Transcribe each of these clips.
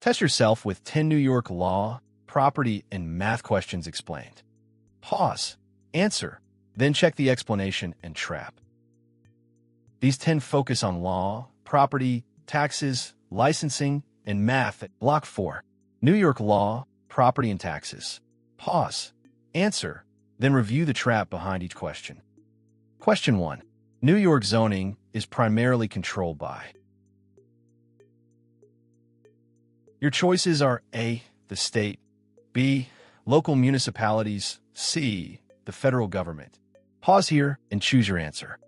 Test yourself with 10 New York law, property, and math questions explained. Pause, answer, then check the explanation and trap. These 10 focus on law, property, taxes, licensing, and math at Block 4. New York law, property, and taxes. Pause, answer, then review the trap behind each question. Question 1. New York zoning is primarily controlled by. Your choices are A, the state, B, local municipalities, C, the federal government. Pause here and choose your answer.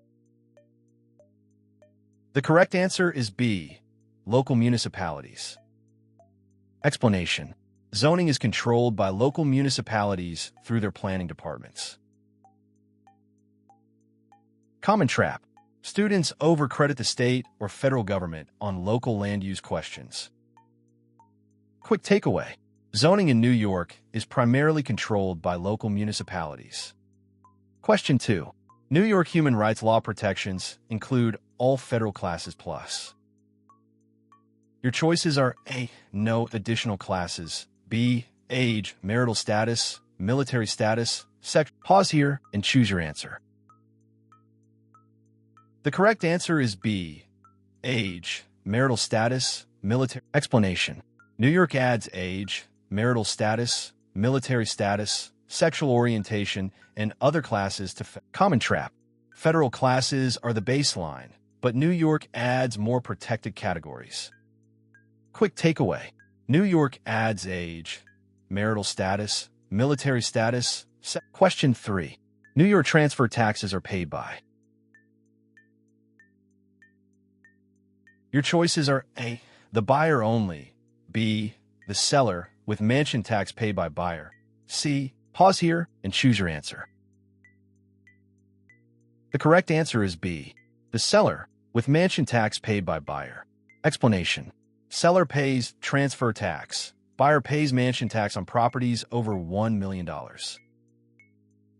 The correct answer is B, local municipalities. Explanation. Zoning is controlled by local municipalities through their planning departments. Common trap. Students overcredit the state or federal government on local land use questions. Quick takeaway. Zoning in New York is primarily controlled by local municipalities. Question 2. New York human rights law protections include all federal classes plus. Your choices are A, no additional classes, B, age, marital status, military status, sex. Pause here and choose your answer. The correct answer is B, age, marital status, military. Explanation. New York adds age, marital status, military status, sexual orientation, and other classes to common trap. Federal classes are the baseline, but New York adds more protected categories. Quick takeaway. New York adds age, marital status, military status. Question 3. New York transfer taxes are paid by. Your choices are A, the buyer only, B, the seller, with mansion tax paid by buyer, C, pause here and choose your answer. The correct answer is B, the seller, with mansion tax paid by buyer. Explanation. Seller pays transfer tax. Buyer pays mansion tax on properties over $1 million.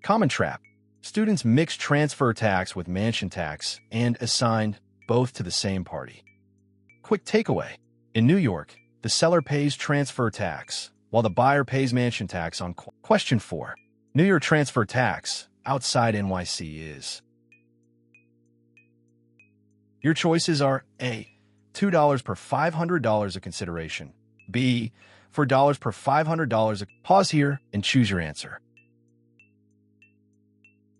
Common trap. Students mix transfer tax with mansion tax and assign both to the same party. Quick takeaway. In New York, the seller pays transfer tax, while the buyer pays mansion tax on. Question 4. New York transfer tax outside NYC is. Your choices are A, $2 per $500 of consideration, B, $4 per $500. Pause here and choose your answer.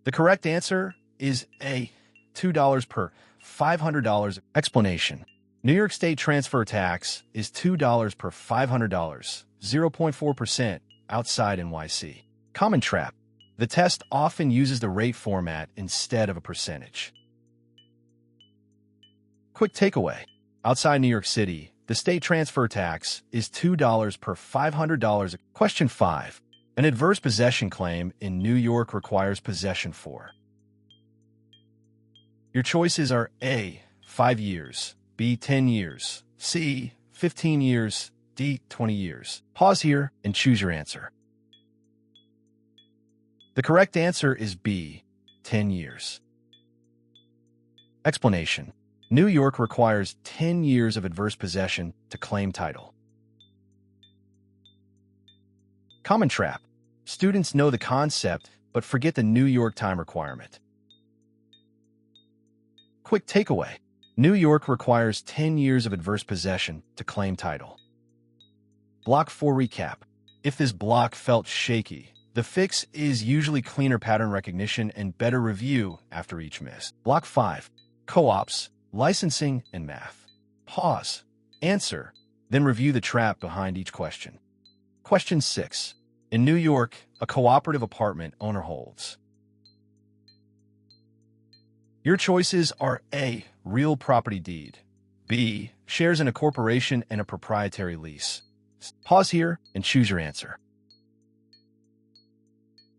The correct answer is A, $2 per $500. Explanation. New York State transfer tax is $2 per $500, 0.4% outside NYC. Common trap. The test often uses the rate format instead of a percentage. Quick takeaway. Outside New York City, the state transfer tax is $2 per $500. Question 5. An adverse possession claim in New York requires possession for. Your choices are A, 5 years, B, 10 years, C, 15 years, D, 20 years. Pause here and choose your answer. The correct answer is B, 10 years. Explanation. New York requires 10 years of adverse possession to claim title. Common trap. Students know the concept, but forget the New York time requirement. Quick takeaway. New York requires 10 years of adverse possession to claim title. Block 4 recap. If this block felt shaky, the fix is usually cleaner pattern recognition and better review after each miss. Block 5. Co-ops, licensing, and math. Pause, answer, then review the trap behind each question. Question 6. In New York, a cooperative apartment owner holds. Your choices are A, real property deed, B, shares in a corporation and a proprietary lease. Pause here and choose your answer.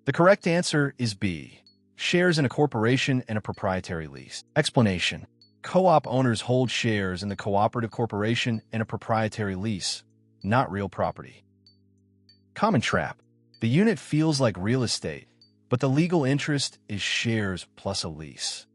The correct answer is B, shares in a corporation and a proprietary lease. Explanation. Co-op owners hold shares in the cooperative corporation and a proprietary lease, not real property. Common trap. The unit feels like real estate, but the legal interest is shares plus a lease.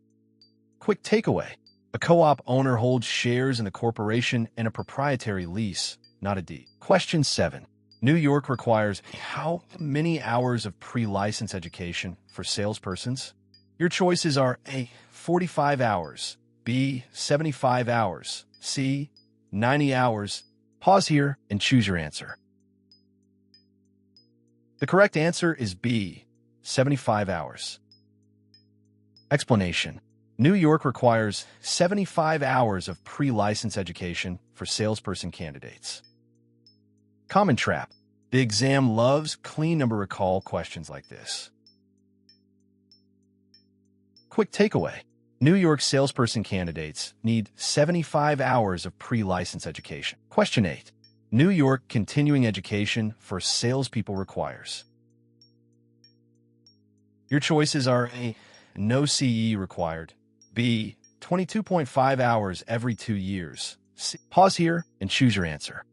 Quick takeaway. A co-op owner holds shares in the corporation and a proprietary lease, not a D. Question 7. New York requires how many hours of pre-license education for salespersons? Your choices are A, 45 hours, B, 75 hours, C, 90 hours. Pause here and choose your answer. The correct answer is B, 75 hours. Explanation. New York requires 75 hours of pre-license education for salesperson candidates. Common trap. The exam loves clean number recall questions like this. Quick takeaway. New York salesperson candidates need 75 hours of pre-license education. Question 8. New York continuing education for salespeople requires. Your choices are A, no CE required, B, 22.5 hours every 2 years. C. Pause here and choose your answer.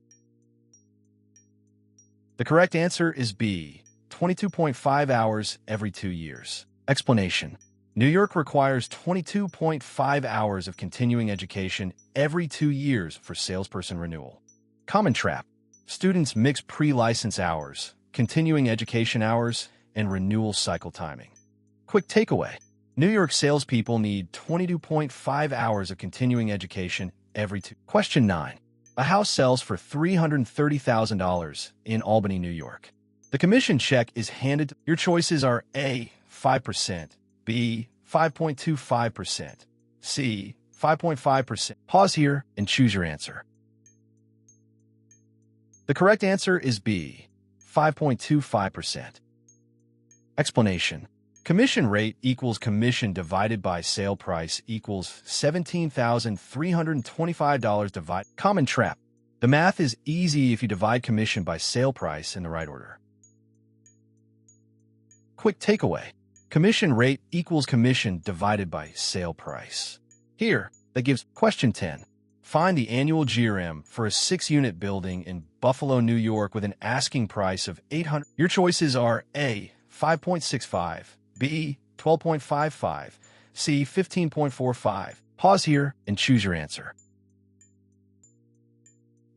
The correct answer is B, 22.5 hours every 2 years. Explanation. New York requires 22.5 hours of continuing education every 2 years for salesperson renewal. Common trap. Students mix pre-license hours, continuing education hours, and renewal cycle timing. Quick takeaway. New York salespeople need 22.5 hours of continuing education every 2. Question 9. A house sells for $330,000 in Albany, New York. The commission check is handed to. Your choices are A, 5%, B, 5.25%, C, 5.5%. Pause here and choose your answer. The correct answer is B, 5.25%. Explanation. Commission rate equals commission divided by sale price equals $17,325 divided. Common trap. The math is easy if you divide commission by sale price in the right order. Quick takeaway. Commission rate equals commission divided by sale price. Here, that gives question 10. Find the annual GRM for a 6-unit building in Buffalo, New York with an asking price of $800. Your choices are A, 5.65, B, 12.55, C, 15.45. Pause here and choose your answer.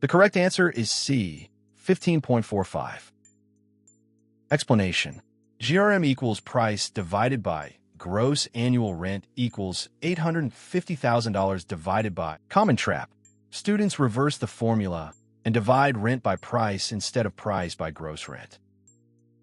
The correct answer is C, 15.45. Explanation. GRM equals price divided by gross annual rent equals $850,000 divided by. Common trap. Students reverse the formula and divide rent by price instead of price by gross rent.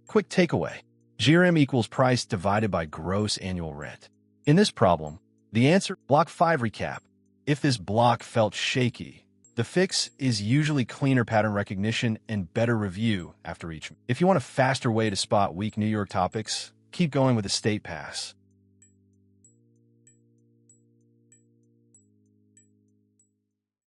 Quick takeaway. GRM equals price divided by gross annual rent. In this problem, the answer, block 5 recap. If this block felt shaky, the fix is usually cleaner pattern recognition and better review after each. If you want a faster way to spot weak New York topics, keep going with EstatePass.